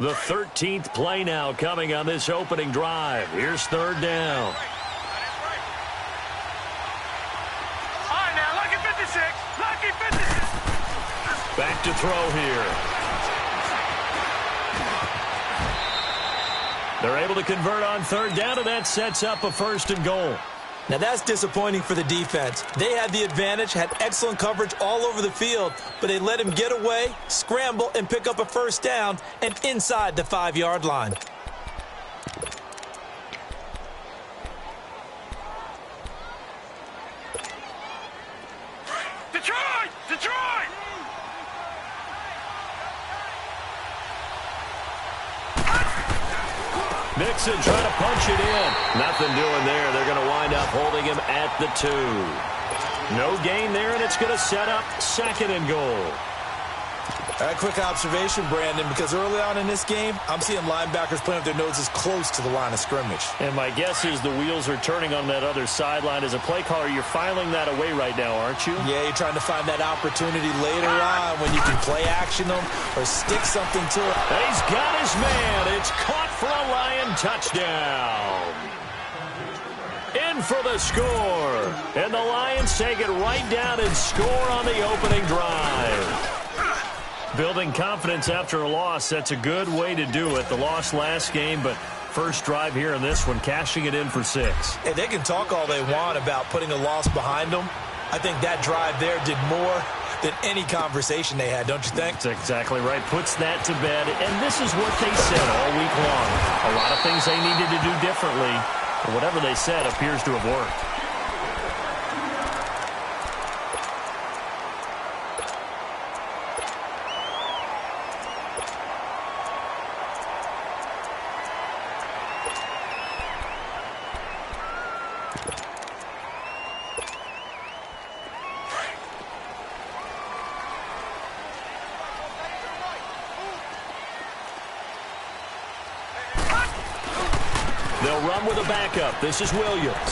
The 13th play now coming on this opening drive. Here's third down. All right, now, lucky 56. Lucky 56. Back to throw here. They're able to convert on third down, and that sets up a first and goal. Now, that's disappointing for the defense. They had the advantage, had excellent coverage all over the field, but they let him get away, scramble, and pick up a first down, and inside the 5-yard line. Detroit! Detroit! Mixon trying to punch it in. Nothing doing there. They're going to wind up holding him at the 2. No gain there, and it's going to set up second and goal. A quick observation, Brandon, because early on in this game, I'm seeing linebackers playing with their noses close to the line of scrimmage. And my guess is the wheels are turning on that other sideline. As a play caller, you're filing that away right now, aren't you? Yeah, you're trying to find that opportunity later on when you can play action them or stick something to it. And he's got his man. It's caught for a Lion touchdown. In for the score. And the Lions take it right down and score on the opening drive. Building confidence after a loss, that's a good way to do it. The loss last game, but first drive here in this one, cashing it in for 6. Hey, they can talk all they want about putting a loss behind them. I think that drive there did more than any conversation they had, don't you think? That's exactly right. Puts that to bed, and this is what they said all week long. A lot of things they needed to do differently, but whatever they said appears to have worked. They'll run with a backup. This is Williams.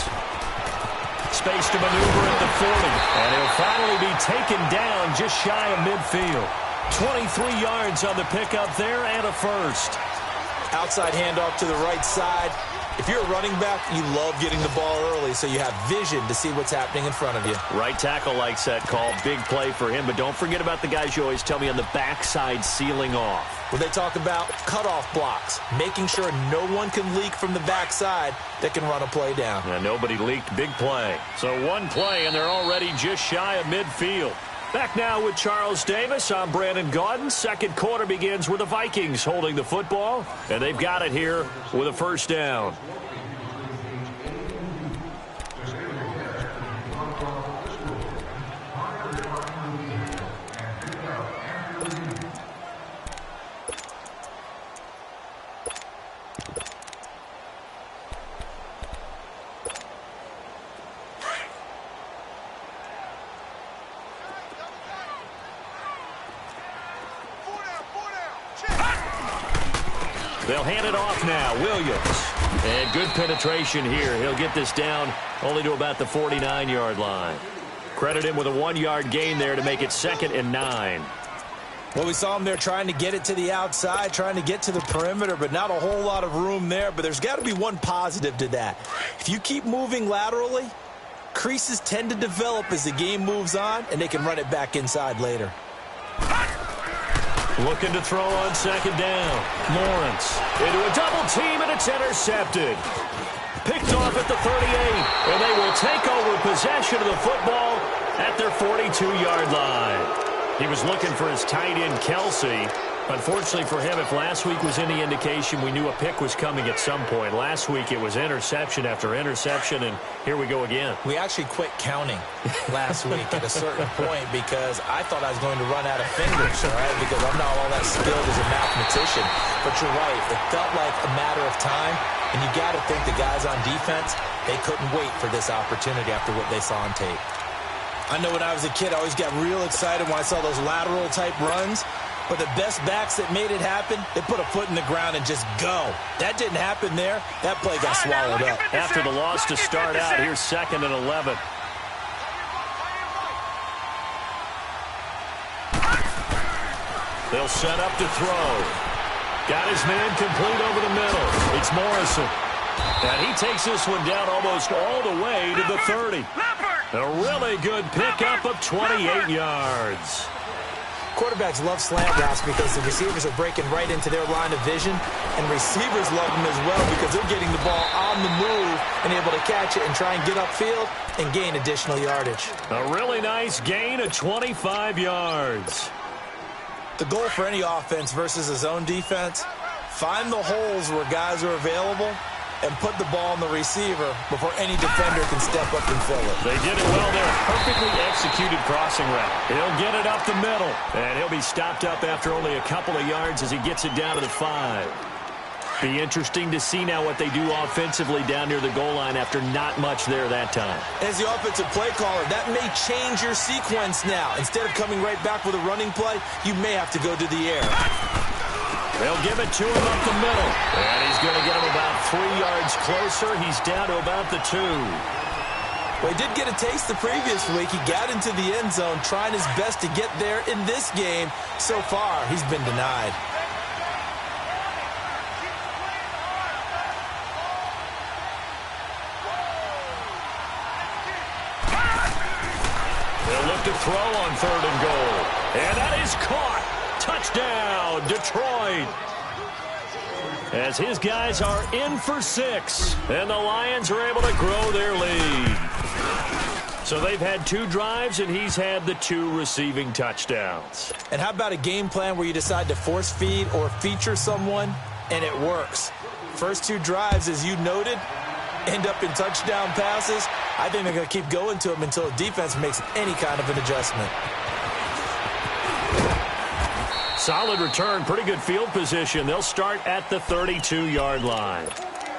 Space to maneuver at the 40. And he'll finally be taken down just shy of midfield. 23 yards on the pickup there and a first. Outside handoff to the right side. If you're a running back, you love getting the ball early so you have vision to see what's happening in front of you. Right tackle likes that call. Big play for him. But don't forget about the guys you always tell me on the backside sealing off. Well, they talk about cutoff blocks, making sure no one can leak from the backside that can run a play down. Yeah, nobody leaked. Big play. So one play, and they're already just shy of midfield. Back now with Charles Davis. I'm Brandon Gaudin. Second quarter begins with the Vikings holding the football, and they've got it here with a first down. They'll hand it off now. Williams. And good penetration here. He'll get this down only to about the 49-yard line. Credit him with a 1-yard gain there to make it 2nd and 9. Well, we saw him there trying to get it to the outside, trying to get to the perimeter, but not a whole lot of room there. But there's got to be one positive to that. If you keep moving laterally, creases tend to develop as the game moves on, and they can run it back inside later. Looking to throw on 2nd down. Lawrence into a double team, and it's intercepted. Picked off at the 38, and they will take over possession of the football at their 42-yard line. He was looking for his tight end, Kelsey. Unfortunately for him, if last week was any indication, we knew a pick was coming at some point. Last week, it was interception after interception, and here we go again. We actually quit counting last week at a certain point because I thought I was going to run out of fingers, all right, because I'm not all that skilled as a mathematician. But you're right. It felt like a matter of time, and you got to think the guys on defense, they couldn't wait for this opportunity after what they saw on tape. I know when I was a kid, I always got real excited when I saw those lateral-type runs. But the best backs that made it happen, they put a foot in the ground and just go. That didn't happen there. That play got swallowed up. After the loss to start out, here's 2nd and 11. They'll set up to throw. Got his man complete over the middle. It's Morrison. And he takes this one down almost all the way to the 30. A really good pickup of 28 yards. Quarterbacks love slant routes because the receivers are breaking right into their line of vision, and receivers love them as well because they're getting the ball on the move and able to catch it and try and get upfield and gain additional yardage. A really nice gain of 25 yards. The goal for any offense versus a zone defense, find the holes where guys are available and put the ball on the receiver before any defender can step up and fill it. They did it well there. Perfectly executed crossing route. He'll get it up the middle, and he'll be stopped up after only a couple of yards as he gets it down to the 5. Be interesting to see now what they do offensively down near the goal line after not much there that time. As the offensive play caller, that may change your sequence now. Instead of coming right back with a running play, you may have to go to the air. They'll give it to him up the middle. And he's going to get him about 3 yards closer. He's down to about the 2. Well, he did get a taste the previous week. He got into the end zone trying his best to get there in this game. So far, he's been denied. They'll look to throw on 3rd and goal. And that is caught. Touchdown, Detroit. As his guys are in for 6, and the Lions are able to grow their lead. So they've had 2 drives, and he's had the 2 receiving touchdowns. And how about a game plan where you decide to force feed or feature someone, and it works? First 2 drives, as you noted, end up in touchdown passes. I think they're going to keep going to them until the defense makes any kind of an adjustment. Solid return, pretty good field position. They'll start at the 32-yard line.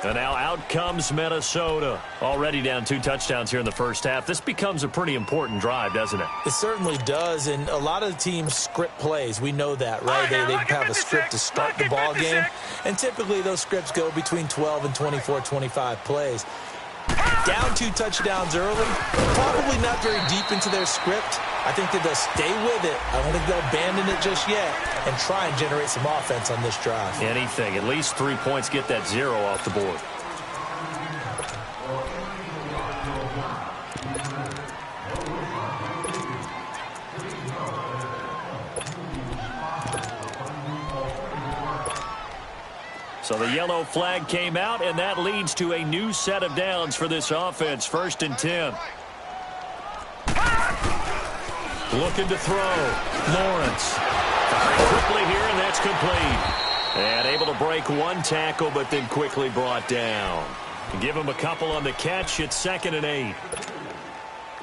And now out comes Minnesota. Already down 2 touchdowns here in the first half. This becomes a pretty important drive, doesn't it? It certainly does, and a lot of the teams script plays. We know that, right? They have a script to start the ball game, and typically those scripts go between 12 and 24, 25 plays. Down 2 touchdowns early, probably not very deep into their script. I think that they'll stay with it. I don't think they'll abandon it just yet and try and generate some offense on this drive. Anything. At least 3 points, get that 0 off the board. So the yellow flag came out, and that leads to a new set of downs for this offense. 1st and 10. Looking to throw. Lawrence. Quickly here, and that's complete. And able to break 1 tackle, but then quickly brought down. Give him a couple on the catch. It's 2nd and 8.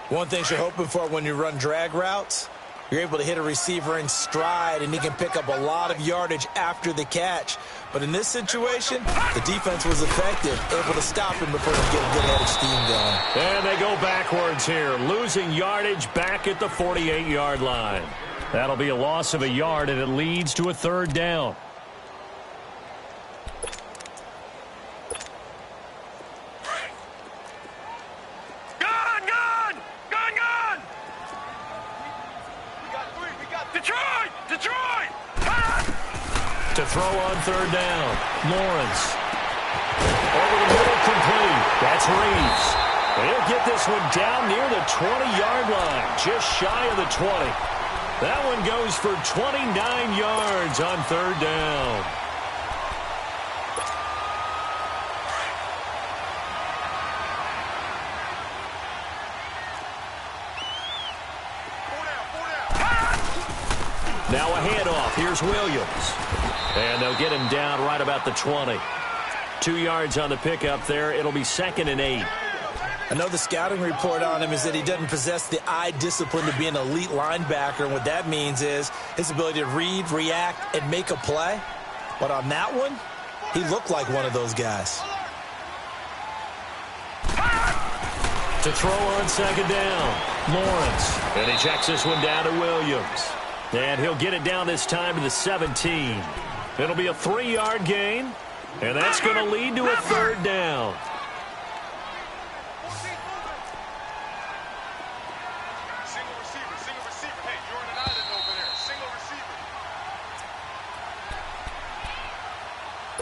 One thing you're hoping for when you run drag routes, you're able to hit a receiver in stride, and he can pick up a lot of yardage after the catch. But in this situation, the defense was effective, able to stop him before he get a good head of steam going. And they go backwards here, losing yardage back at the 48-yard line. That'll be a loss of a yard, and it leads to a 3rd down. To throw on 3rd down. Lawrence. Over the middle, complete. That's Reeves. He'll get this one down near the 20-yard line, just shy of the 20. That one goes for 29 yards on 3rd down. Now a handoff. Here's Williams. And they'll get him down right about the 20. 2 yards on the pickup there. It'll be 2nd and 8. I know the scouting report on him is that he doesn't possess the eye discipline to be an elite linebacker. And what that means is his ability to read, react, and make a play. But on that one, he looked like one of those guys. To throw on 2nd down. Lawrence. And he checks this one down to Williams. And he'll get it down this time to the 17. It'll be a 3-yard gain, and that's going to lead to a 3rd down. Single receiver. Hey, you're on an island over there. Single receiver.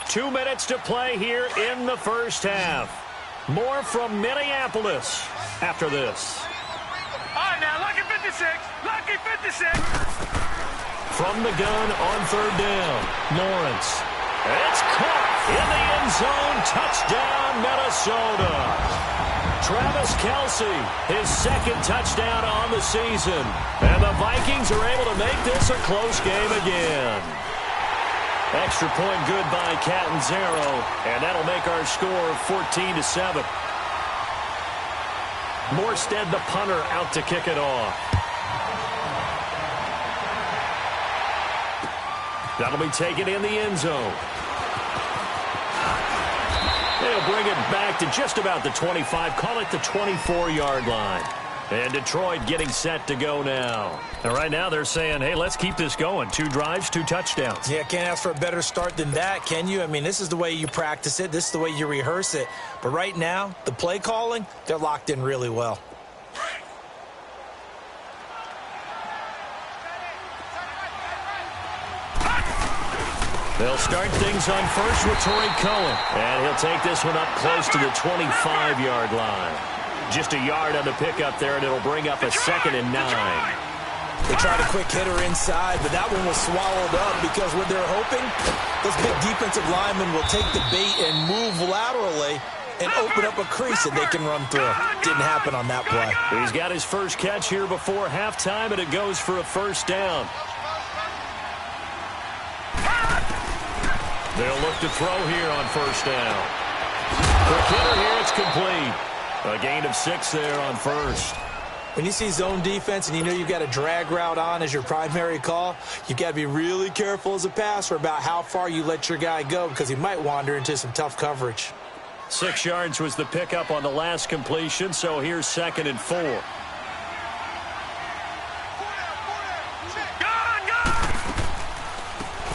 2 minutes to play here in the first half. More from Minneapolis after this. All right, now, lucky 56. Lucky 56. From the gun on third down, Lawrence. It's caught in the end zone. Touchdown, Minnesota. Travis Kelce, his second touchdown on the season. And the Vikings are able to make this a close game again. Extra point good by Catanzaro, and that'll make our score 14-7. Morstead, the punter, out to kick it off. That'll be taken in the end zone. They'll bring it back to just about the 25, call it the 24-yard line. And Detroit getting set to go now. And right now they're saying, hey, let's keep this going. 2 drives, 2 touchdowns. Yeah, can't ask for a better start than that, can you? I mean, this is the way you practice it. This is the way you rehearse it. But right now, the play calling, they're locked in really well. They'll start things on first with Torrey Cohen. And he'll take this one up close to the 25-yard line. Just a yard on the pickup there, and it'll bring up a 2nd and 9. They tried a quick hitter inside, but that one was swallowed up because what they're hoping, those big defensive linemen will take the bait and move laterally and open up a crease that they can run through. Didn't happen on that play. He's got his first catch here before halftime, and it goes for a first down. They'll look to throw here on first down. Quick hitter here, it's complete. A gain of 6 there on first. When you see zone defense and you know you've got a drag route on as your primary call, you've got to be really careful as a passer about how far you let your guy go because he might wander into some tough coverage. 6 yards was the pickup on the last completion, so here's 2nd and 4.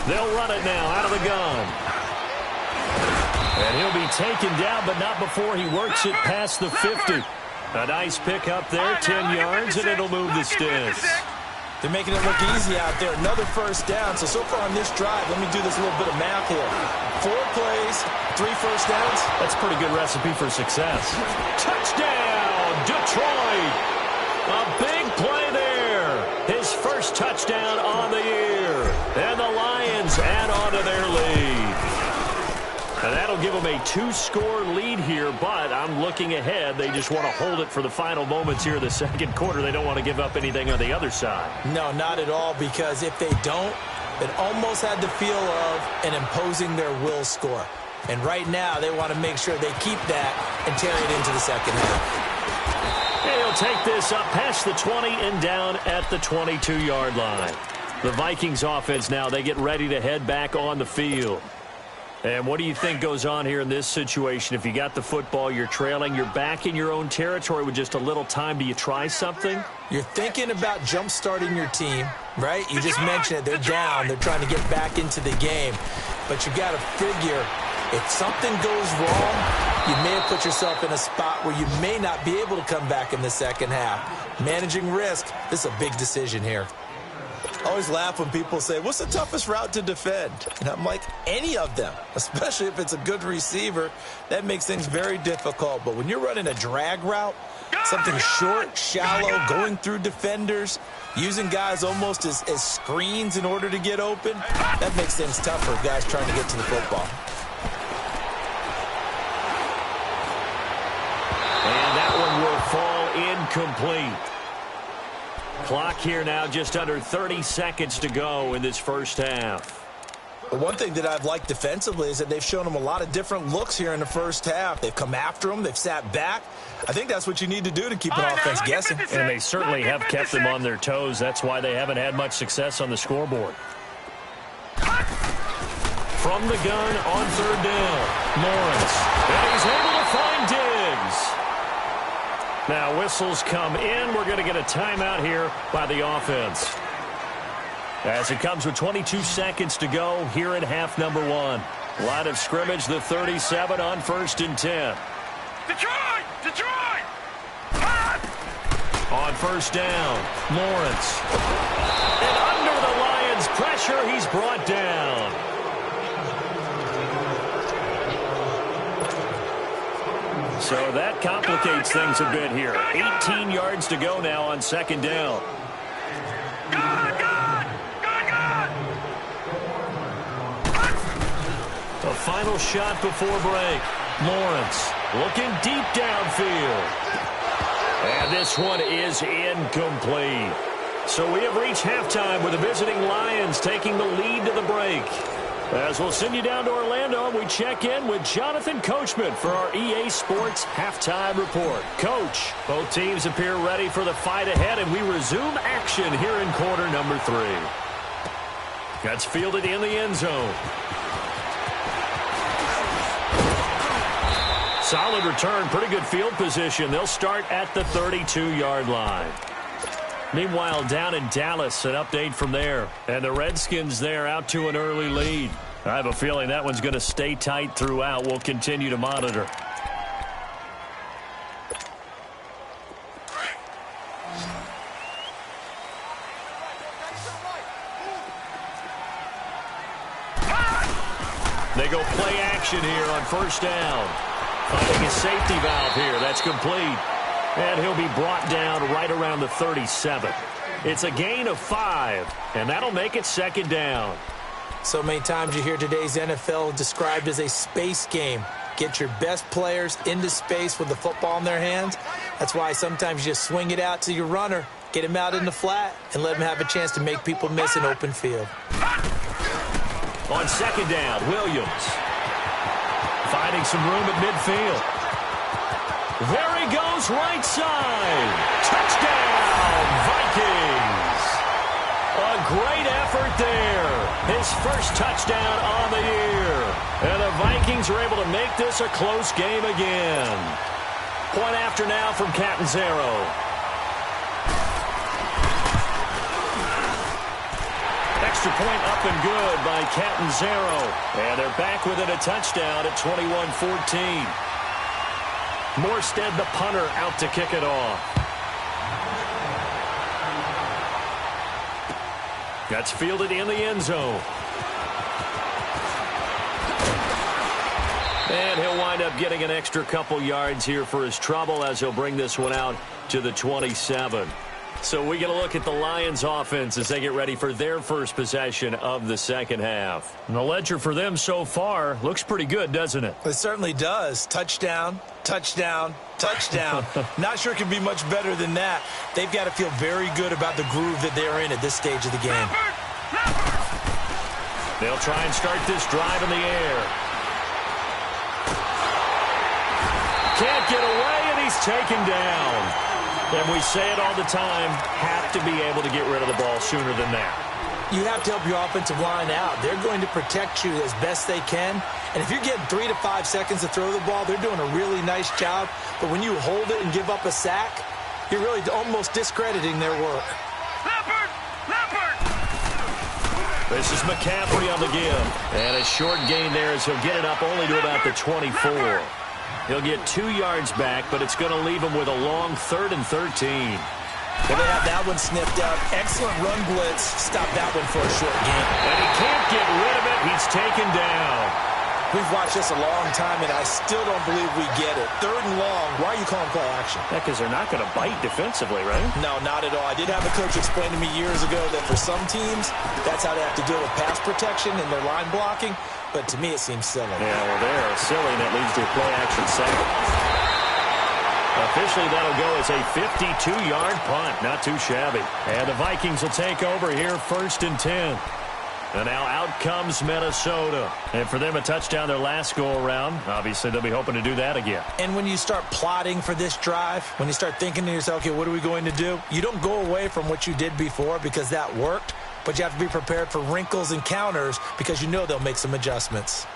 They'll run it now out of the gun. And he'll be taken down, but not before he works it past the 50. A nice pick up there, 10 yards, and it'll move the sticks. They're making it look easy out there. Another first down. So far on this drive, let me do this little bit of math here. 4 plays, 3 first downs. That's a pretty good recipe for success. Touchdown, Detroit. A big play there. His first touchdown on the year. And the Lions add on to their lead. And that'll give them a 2-score lead here, but I'm looking ahead. They just want to hold it for the final moments here in the second quarter. They don't want to give up anything on the other side. No, not at all, because if they don't, it almost had the feel of an imposing their will score. And right now, they want to make sure they keep that and carry it into the second half. And he'll take this up past the 20 and down at the 22-yard line. The Vikings offense now, they get ready to head back on the field. And what do you think goes on here in this situation? If you got the football, you're trailing, you're back in your own territory with just a little time. Do you try something? You're thinking about jump-starting your team, right? You just mentioned it. They're down. They're trying to get back into the game. But you got to figure, if something goes wrong, you may have put yourself in a spot where you may not be able to come back in the second half. Managing risk, this is a big decision here. I always laugh when people say, what's the toughest route to defend? And I'm like, any of them, especially if it's a good receiver. That makes things very difficult. But when you're running a drag route, something short, shallow, going through defenders, using guys almost as screens in order to get open, that makes things tougher, guys trying to get to the football. And that one will fall incomplete. Clock here now, just under 30 seconds to go in this first half. But one thing that I've liked defensively is that they've shown them a lot of different looks here in the first half. They've come after them. They've sat back. I think that's what you need to do to keep an offense guessing. And they certainly have kept them on their toes. That's why they haven't had much success on the scoreboard. From the gun on third down, Lawrence. And he's able to find Diggs. Now whistles come in. We're going to get a timeout here by the offense. As it comes with 22 seconds to go here at half number 1. Line of scrimmage, the 37 on 1st and 10. Detroit! Detroit! On first down, Lawrence. And under the Lions' pressure, he's brought down. So that complicates things a bit here. 18 yards to go now on second down. A final shot before break. Lawrence looking deep downfield. And this one is incomplete. So we have reached halftime with the visiting Lions taking the lead to the break. As we'll send you down to Orlando, and we check in with Jonathan Coachman for our EA Sports Halftime Report. Coach, both teams appear ready for the fight ahead, and we resume action here in quarter number 3. That's fielded in the end zone. Solid return, pretty good field position. They'll start at the 32-yard line. Meanwhile, down in Dallas, an update from there. And the Redskins there out to an early lead. I have a feeling that one's going to stay tight throughout. We'll continue to monitor. They go play action here on first down. Finding a safety valve here. That's complete. And he'll be brought down right around the 37. It's a gain of 5, and that'll make it second down. So many times you hear today's NFL described as a space game. Get your best players into space with the football in their hands. That's why sometimes you just swing it out to your runner, get him out in the flat, and let him have a chance to make people miss an open field. On second down, Williams finding some room at midfield. There he goes, right side. Touchdown, Vikings. A great effort there. His first touchdown on the year. And the Vikings are able to make this a close game again. Point after now from Catanzaro. Extra point up and good by Catanzaro. And they're back within a touchdown at 21-14. Morstead, the punter, out to kick it off. That's fielded in the end zone. And he'll wind up getting an extra couple yards here for his trouble as he'll bring this one out to the 27. So we get a look at the Lions offense as they get ready for their first possession of the second half. And the ledger for them so far looks pretty good, doesn't it? It certainly does. Touchdown, touchdown, touchdown. Not sure it can be much better than that. They've got to feel very good about the groove that they're in at this stage of the game. They'll try and start this drive in the air. Can't get away, and he's taken down. And we say it all the time, have to be able to get rid of the ball sooner than that. You have to help your offensive line out. They're going to protect you as best they can. And if you're getting 3 to 5 seconds to throw the ball, they're doing a really nice job. But when you hold it and give up a sack, you're really almost discrediting their work. This is McCaffrey on the give. And a short gain there as he'll get it up only to about the 24. He'll get 2 yards back, but it's going to leave him with a long 3rd and 13. Well, they have that one sniffed out. Excellent run blitz. Stop that one for a short gain. And he can't get rid of it. He's taken down. We've watched this a long time, and I still don't believe we get it. 3rd and long. Why are you calling play action? Yeah, because they're not going to bite defensively, right? No, not at all. I did have a coach explain to me years ago that for some teams, that's how they have to deal with pass protection and their line blocking. But to me, it seems silly. Yeah, well, they're silly, and that leads to a play-action sack. Officially, that'll go as a 52-yard punt. Not too shabby. And the Vikings will take over here 1st and 10. And now out comes Minnesota. And for them, a touchdown their last go-around. Obviously, they'll be hoping to do that again. And when you start plotting for this drive, when you start thinking to yourself, okay, what are we going to do? You don't go away from what you did before because that worked. But you have to be prepared for wrinkles and counters because you know they'll make some adjustments.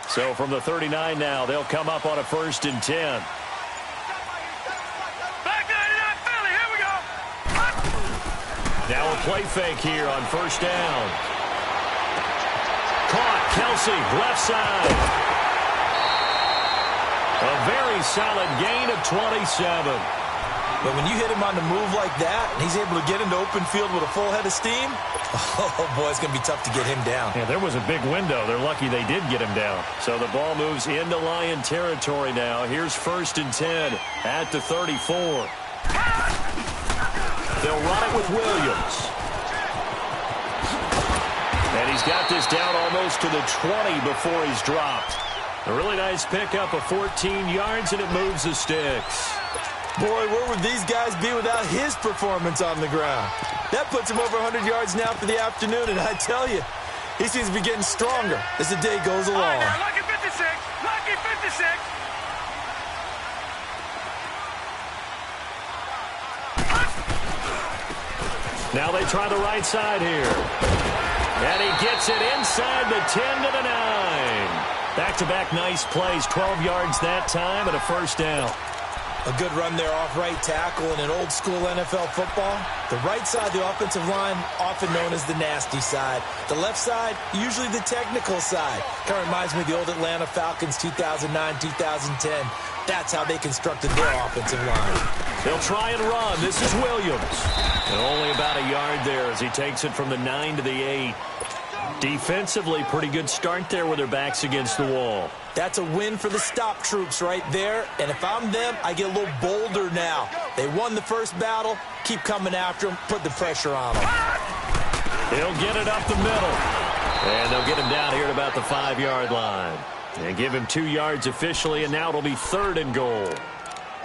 So from the 39 now, they'll come up on a 1st and 10. Back 99 Philly, here we go. Now a play fake here on 1st down. Caught, Kelsey, left side. A very solid gain of 27. But when you hit him on the move like that, and he's able to get into open field with a full head of steam, oh, boy, it's going to be tough to get him down. Yeah, there was a big window. They're lucky they did get him down. So the ball moves into Lion territory now. Here's 1st and 10 at the 34. They'll run it with Williams. And he's got this down almost to the 20 before he's dropped. A really nice pickup of 14 yards, and it moves the sticks. Boy, where would these guys be without his performance on the ground? That puts him over 100 yards now for the afternoon, and I tell you, he seems to be getting stronger as the day goes along. All right, now, lucky 56, lucky 56. Now they try the right side here. And he gets it inside the 10 to the 9. Back-to-back nice plays, 12 yards that time and a 1st down. A good run there off right tackle in an old-school NFL football. The right side of the offensive line, often known as the nasty side. The left side, usually the technical side. Kind of reminds me of the old Atlanta Falcons 2009-2010. That's how they constructed their offensive line. They'll try and run. This is Williams. And only about a yard there as he takes it from the 9 to the 8. Defensively, pretty good start there with their backs against the wall. That's a win for the stop troops right there. And if I'm them, I get a little bolder now. They won the first battle. Keep coming after them. Put the pressure on them. He'll get it up the middle. And they'll get him down here at about the 5-yard line. And give him 2 yards officially, and now it'll be 3rd and goal.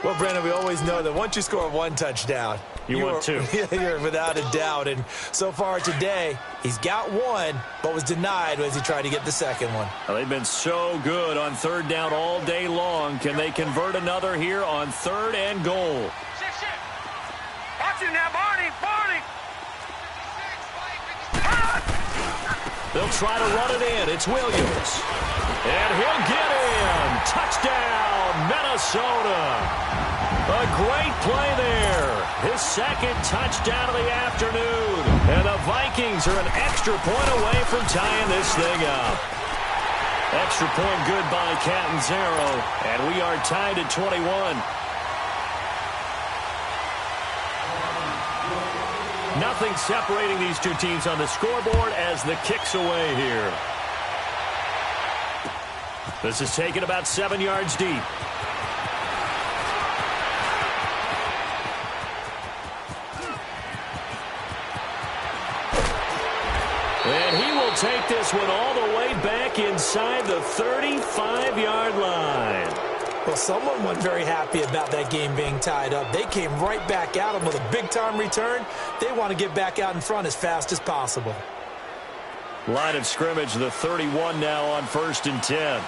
Well, Brandon, we always know that once you score 1 touchdown, you want 2. You're without a doubt. And so far today, he's got 1, but was denied as he tried to get the 2nd one. Well, they've been so good on 3rd down all day long. Can they convert another here on 3rd and goal? Watch him now, Barney, Barney. They'll try to run it in. It's Williams. And he'll get in. Touchdown, Minnesota. A great play there. His 2nd touchdown of the afternoon. And the Vikings are an extra point away from tying this thing up. Extra point good by Catanzaro. And we are tied at 21. Nothing separating these two teams on the scoreboard as the kick's away here. This is taken about 7 yards deep. And he will take this one all the way back inside the 35-yard line. Well, someone wasn't very happy about that game being tied up. They came right back at him with a big-time return. They want to get back out in front as fast as possible. Line of scrimmage, the 31 now on 1st and 10.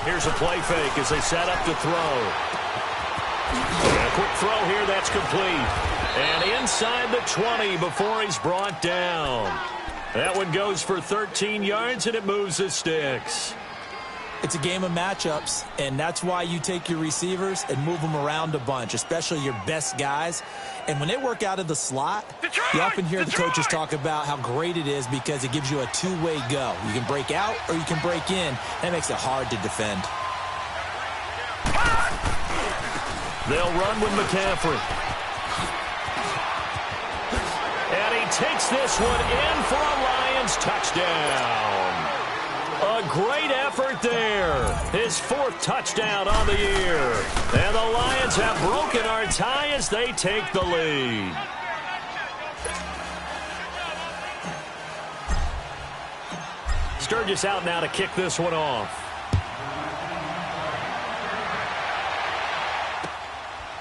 Here's a play fake as they set up to throw. And a quick throw here, that's complete. And inside the 20 before he's brought down. That one goes for 13 yards, and it moves the sticks. It's a game of matchups, and that's why you take your receivers and move them around a bunch, especially your best guys. And when they work out of the slot, you often hear the coaches talk about how great it is because it gives you a two-way go. You can break out or you can break in. That makes it hard to defend. They'll run with McCaffrey. And he takes this one in for a Lions touchdown. A great effort there. His 4th touchdown on the year. And the Lions have broken our tie as they take the lead. Sturgis out now to kick this one off.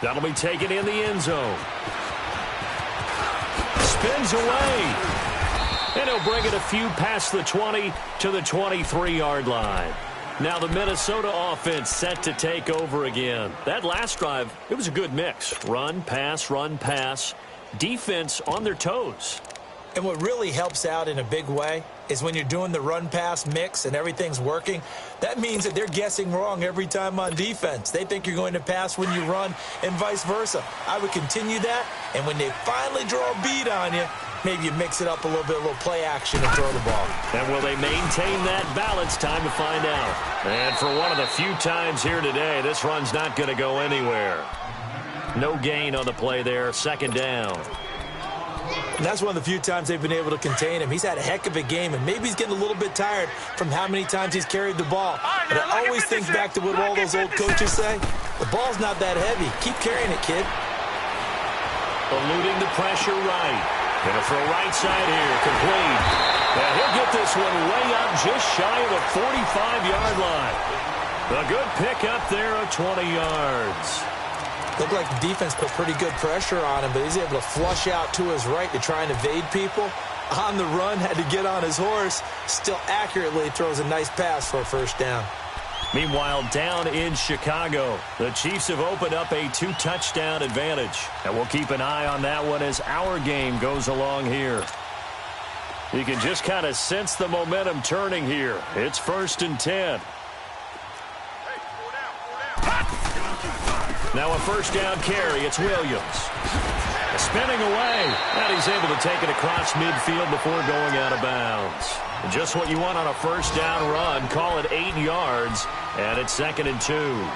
That'll be taken in the end zone. Spins away. And he'll bring it a few past the 20 to the 23-yard line. Now the Minnesota offense set to take over again. That last drive, it was a good mix. Run, pass, defense on their toes. And what really helps out in a big way is when you're doing the run-pass mix and everything's working, that means that they're guessing wrong every time on defense. They think you're going to pass when you run and vice versa. I would continue that, and when they finally draw a bead on you, maybe you mix it up a little bit, a little play action and throw the ball. And will they maintain that balance? Time to find out. And for one of the few times here today, this run's not going to go anywhere. No gain on the play there, second down. And that's one of the few times they've been able to contain him. He's had a heck of a game, and maybe he's getting a little bit tired from how many times he's carried the ball. But I always think back to what all those old coaches say. The ball's not that heavy. Keep carrying it, kid. Eluding the pressure right. Going to throw right side here, complete. And he'll get this one way up just shy of the 45-yard line. A good pickup there of 20 yards. Looked like the defense put pretty good pressure on him, but he's able to flush out to his right to try and evade people. On the run, had to get on his horse. Still accurately throws a nice pass for a first down. Meanwhile, down in Chicago, the Chiefs have opened up a 2-touchdown advantage. And we'll keep an eye on that one as our game goes along here. You can just kind of sense the momentum turning here. It's 1st and 10. Now a first down carry. It's Williams. Spinning away. And he's able to take it across midfield before going out of bounds. Just what you want on a first down run. Call it 8 yards. And it's 2nd and 2.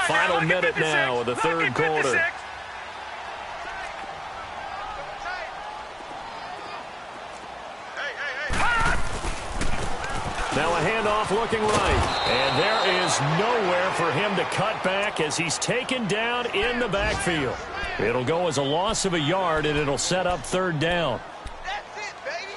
Final minute now of the third quarter. Now a handoff looking right. And there is nowhere for him to cut back as he's taken down in the backfield. It'll go as a loss of a yard, and it'll set up 3rd down. That's it, baby.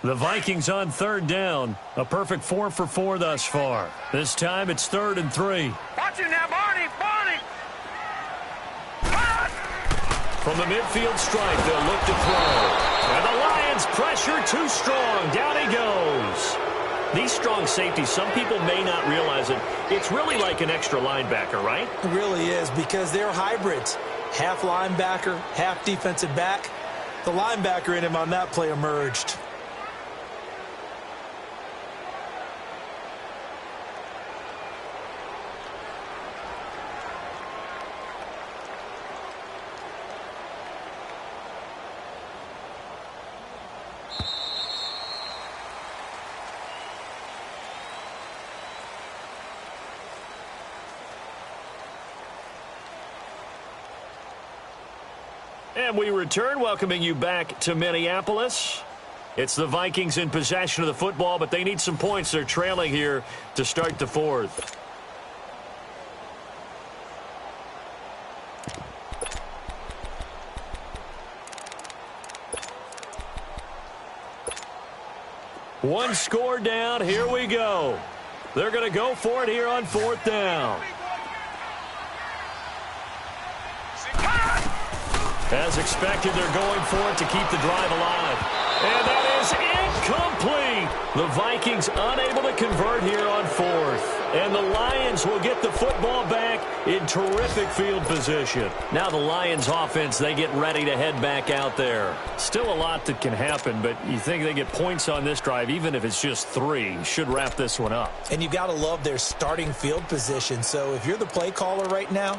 The Vikings on 3rd down. A perfect 4 for 4 thus far. This time it's 3rd and 3. Watch it now, Barney. Barney. From the midfield stripe, they'll look to throw. And the Lions pressure too strong. Down he goes. These strong safeties, some people may not realize it. It's really like an extra linebacker, right? It really is, because they're hybrids. Half linebacker, half defensive back. The linebacker in him on that play emerged. And we return, welcoming you back to Minneapolis. It's the Vikings in possession of the football, but they need some points. They're trailing here to start the 4th. One score down. Here we go. They're going to go for it here on 4th down. As expected, they're going for it to keep the drive alive. And that is incomplete. The Vikings unable to convert here on 4th. And the Lions will get the football back in terrific field position. Now the Lions offense, they get ready to head back out there. Still a lot that can happen, but you think they get points on this drive, even if it's just 3, should wrap this one up. And you got to love their starting field position. So if you're the play caller right now,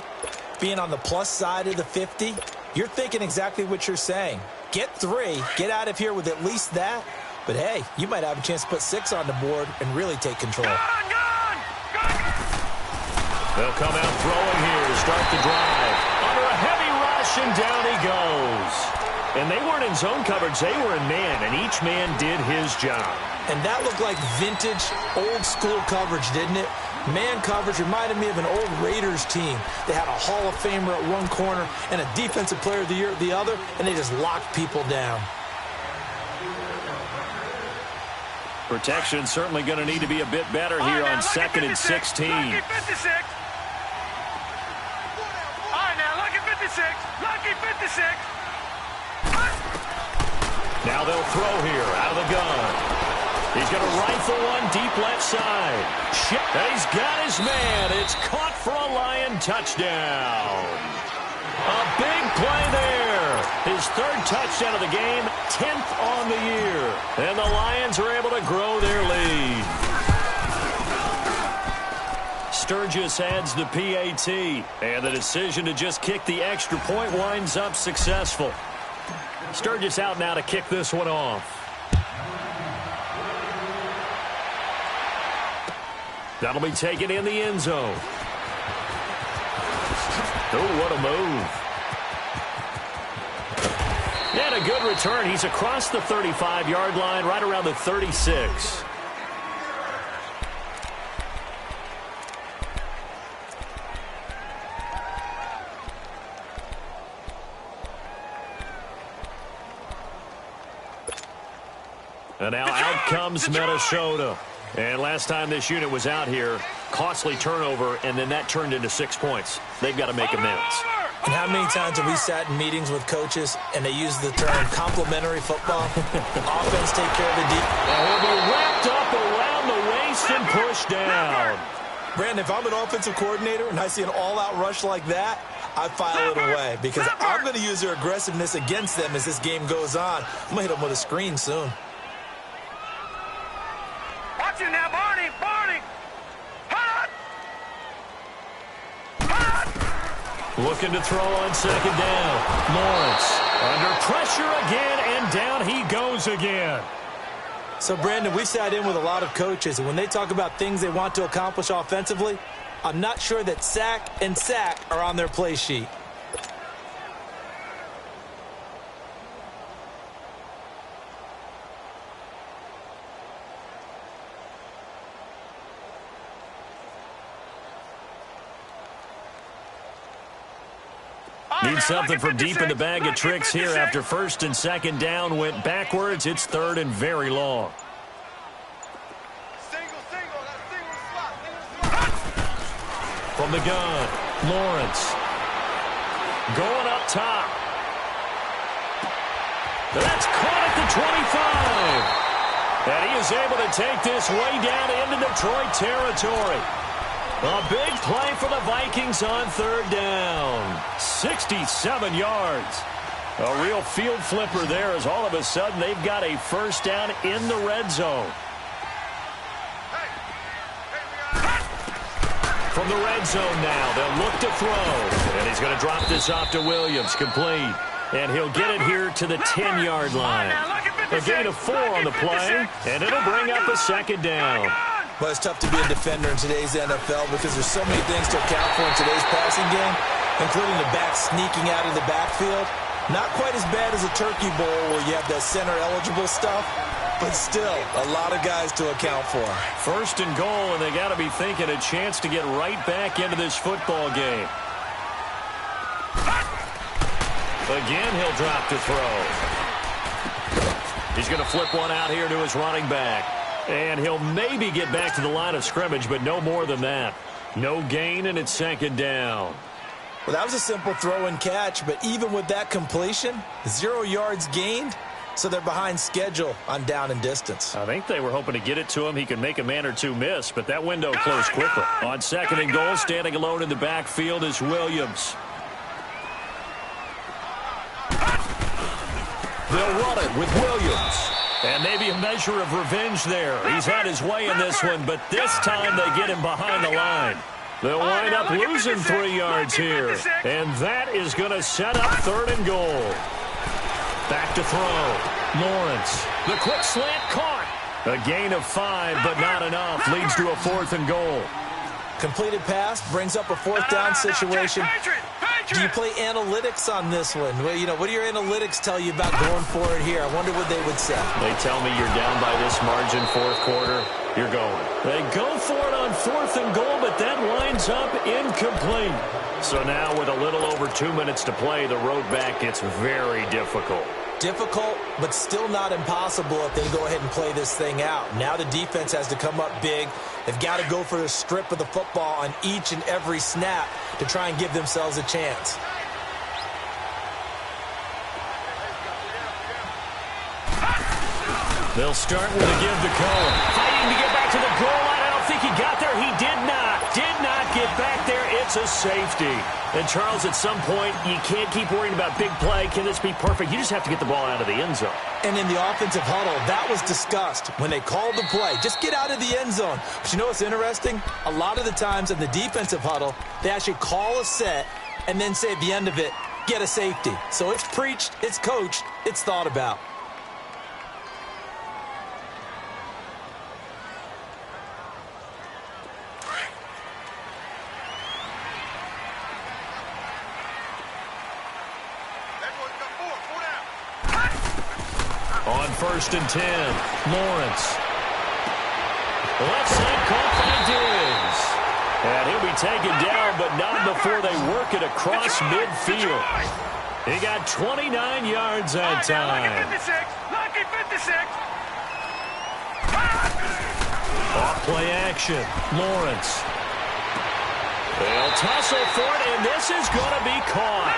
being on the plus side of the 50, you're thinking exactly what you're saying. Get 3, get out of here with at least that. But, hey, you might have a chance to put 6 on the board and really take control. They'll come out throwing here to start the drive. Under a heavy rush, and down he goes. And they weren't in zone coverage. They were in man, and each man did his job. And that looked like vintage, old-school coverage, didn't it? Man coverage reminded me of an old Raiders team. They had a Hall of Famer at one corner and a Defensive Player of the Year at the other, and they just locked people down. Protection certainly going to need to be a bit better here on 2nd and 16. Lucky 56. All right, now, lucky 56. Lucky 56. Now they'll throw here out of the gun. He's going to rifle one deep left side. He's got his man. It's caught for a Lion touchdown. A big play there. His third touchdown of the game, 10th on the year. And the Lions are able to grow their lead. Sturgis adds the PAT. And the decision to just kick the extra point winds up successful. Sturgis out now to kick this one off. That'll be taken in the end zone. Oh, what a move. And a good return. He's across the 35-yard line, right around the 36. And now out comes Minnesota. And last time this unit was out here, costly turnover, and then that turned into 6 points. They've got to make amends. And how many times have we sat in meetings with coaches and they use the term complementary football? Offense take care of the defense. And he'll be wrapped up around the waist and pushed down. Brandon, if I'm an offensive coordinator and I see an all-out rush like that, I file it away because I'm going to use their aggressiveness against them as this game goes on. I'm going to hit them with a screen soon. Watch it now, Barney. Barney. Hot. Looking to throw on second down. Lawrence under pressure again, and down he goes again. So, Brandon, we've sat in with a lot of coaches, and when they talk about things they want to accomplish offensively, I'm not sure that sack and sack are on their play sheet. Need something from deep in the bag of tricks here after first and second down went backwards. It's third and very long. From the gun, Lawrence. Going up top. That's caught at the 25. And he is able to take this way down into Detroit territory. A big play for the Vikings on third down. 67 yards. A real field flipper there as all of a sudden they've got a first down in the red zone. From the red zone now, they'll look to throw. And he's going to drop this off to Williams, complete. And he'll get it here to the 10-yard line. A gain of 4 on the play, and it'll bring up a second down. Well, it's tough to be a defender in today's NFL because there's so many things to account for in today's passing game, including the back sneaking out of the backfield. Not quite as bad as a turkey bowl where you have that center-eligible stuff, but still a lot of guys to account for. First and goal, and they got to be thinking a chance to get right back into this football game. Again, he'll drop to throw. He's going to flip one out here to his running back. And he'll maybe get back to the line of scrimmage, but no more than that. No gain, and it's second down. Well, that was a simple throw and catch, but even with that completion, 0 yards gained, so they're behind schedule on down and distance. I think they were hoping to get it to him. He could make a man or two miss, but that window closed quickly. On second and goal, standing alone in the backfield is Williams. They'll run it with Williams. And maybe a measure of revenge there. He's had his way in this one, but this time they get him behind the line. They'll wind up losing 3 yards here. And that is going to set up third and goal. Back to throw. Lawrence. The quick slant caught. A gain of 5, but not enough. Leads to a fourth and goal. Completed pass brings up a fourth down situation. Do you play analytics on this one? Well, you know, what do your analytics tell you about going for it here? I wonder what they would say. They tell me you're down by this margin fourth quarter. You're going. They go for it on fourth and goal, but that winds up incomplete. So now with a little over 2 minutes to play, the road back gets very difficult. Difficult, but still not impossible if they go ahead and play this thing out. Now the defense has to come up big. They've got to go for a strip of the football on each and every snap to try and give themselves a chance. They'll start with a give to Cohen. Fighting to get back to the goal line. I don't think he got there. He did not. Did not get back there. It's a safety. And, Charles, at some point, you can't keep worrying about big play. Can this be perfect? You just have to get the ball out of the end zone. And in the offensive huddle, that was discussed when they called the play. Just get out of the end zone. But you know what's interesting? A lot of the times in the defensive huddle, they actually call a set and then say at the end of it, get a safety. So it's preached, it's coached, it's thought about. On 1st and 10, Lawrence. Left side caught by Diggs. And he'll be taken down, but not before they work it across midfield. He got 29 yards that time. Lucky 56. Off play action, Lawrence. They'll tussle for it, and this is going to be caught.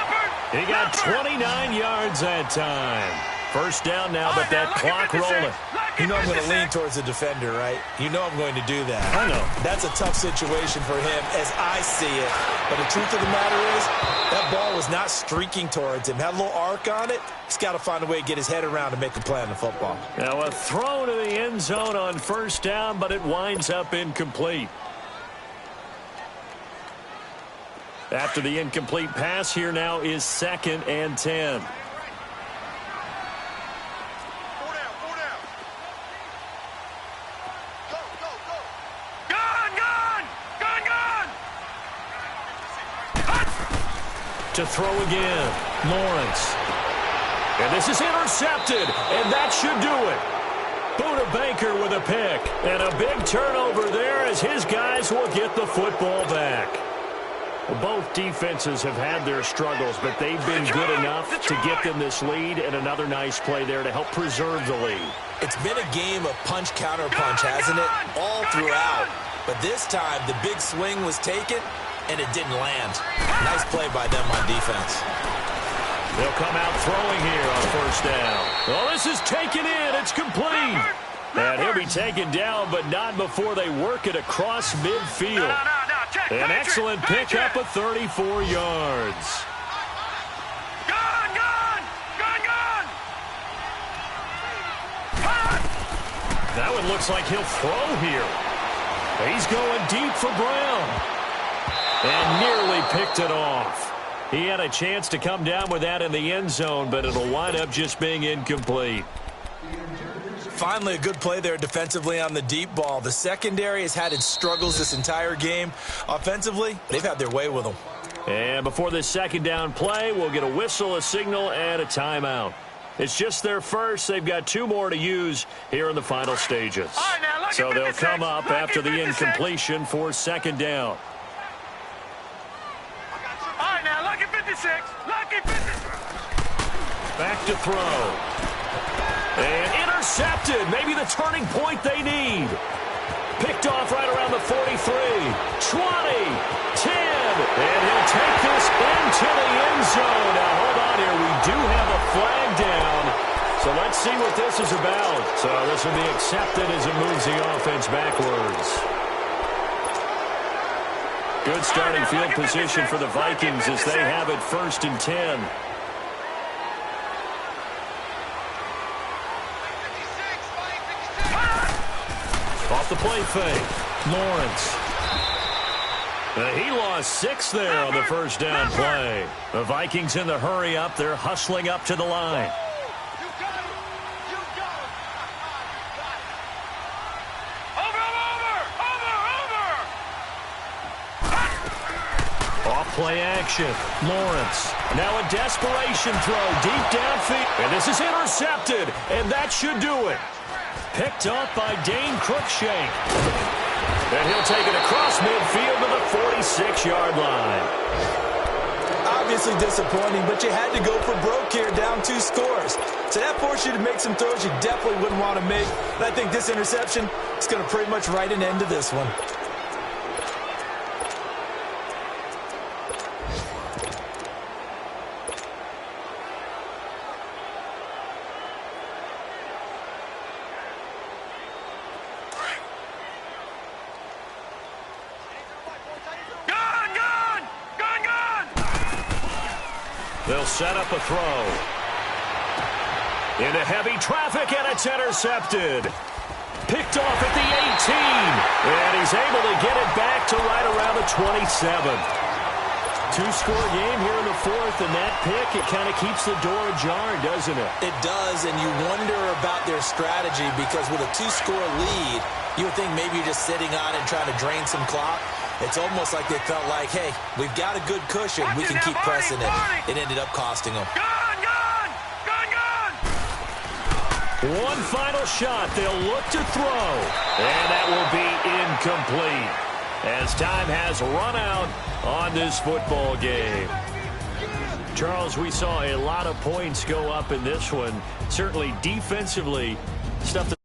He got 29 yards that time. First down now, but that clock rolling. You know I'm going to lean towards the defender, right? You know I'm going to do that. I know. That's a tough situation for him as I see it. But the truth of the matter is, that ball was not streaking towards him. Had a little arc on it. He's got to find a way to get his head around and make a play on the football. Now a throw to the end zone on first down, but it winds up incomplete. After the incomplete pass, here now is 2nd and 10. To throw again, Lawrence. And this is intercepted, and that should do it. Buda Baker with a pick, and a big turnover there as his guys will get the football back. Well, both defenses have had their struggles, but they've been good enough to get them this lead, and another nice play there to help preserve the lead. It's been a game of punch-counter-punch, hasn't it? All throughout. But this time, the big swing was taken, and it didn't land. Nice play by them on defense. They'll come out throwing here on first down. Well, this is taken in. It's complete. And he'll be taken down, but not before they work it across midfield. An excellent pickup of 34 yards. That one looks like he'll throw here. He's going deep for Brown. And nearly picked it off. He had a chance to come down with that in the end zone, but it'll wind up just being incomplete. Finally, a good play there defensively on the deep ball. The secondary has had its struggles this entire game. Offensively, they've had their way with them. And before this second down play, we'll get a whistle, a signal, and a timeout. It's just their first. They've got 2 more to use here in the final stages. So they'll come up after the incompletion for 2nd down. Back to throw. And intercepted. Maybe the turning point they need. Picked off right around the 43. 20. 10. And he'll take this into the end zone. Now, hold on here. We do have a flag down. So let's see what this is about. So this will be accepted as it moves the offense backwards. Good starting field position for the Vikings as they have it 1st and 10. Off the play fake, Lawrence. He lost 6 there on the first down play. The Vikings in the hurry up. They're hustling up to the line. Play action. Lawrence. Now a desperation throw deep downfield. And this is intercepted. And that should do it. Picked up by Dane Cruikshank. And he'll take it across midfield to the 46-yard line. Obviously disappointing, but you had to go for broke here, down 2 scores. So that forced you to make some throws you definitely wouldn't want to make. And I think this interception is going to pretty much write an end to this one. They'll set up a throw. Into heavy traffic, and it's intercepted. Picked off at the 18. And he's able to get it back to right around the 27. Two-score game here in the fourth, and that pick, it kind of keeps the door ajar, doesn't it? It does, and you wonder about their strategy because with a two-score lead, you would think maybe you're just sitting on it and trying to drain some clock. It's almost like they felt like, hey, we've got a good cushion. We can keep pressing it. It ended up costing them. Gone, gone! Gone, gone! One final shot. They'll look to throw, and that will be incomplete as time has run out on this football game. Charles, we saw a lot of points go up in this one. Certainly defensively, stuff that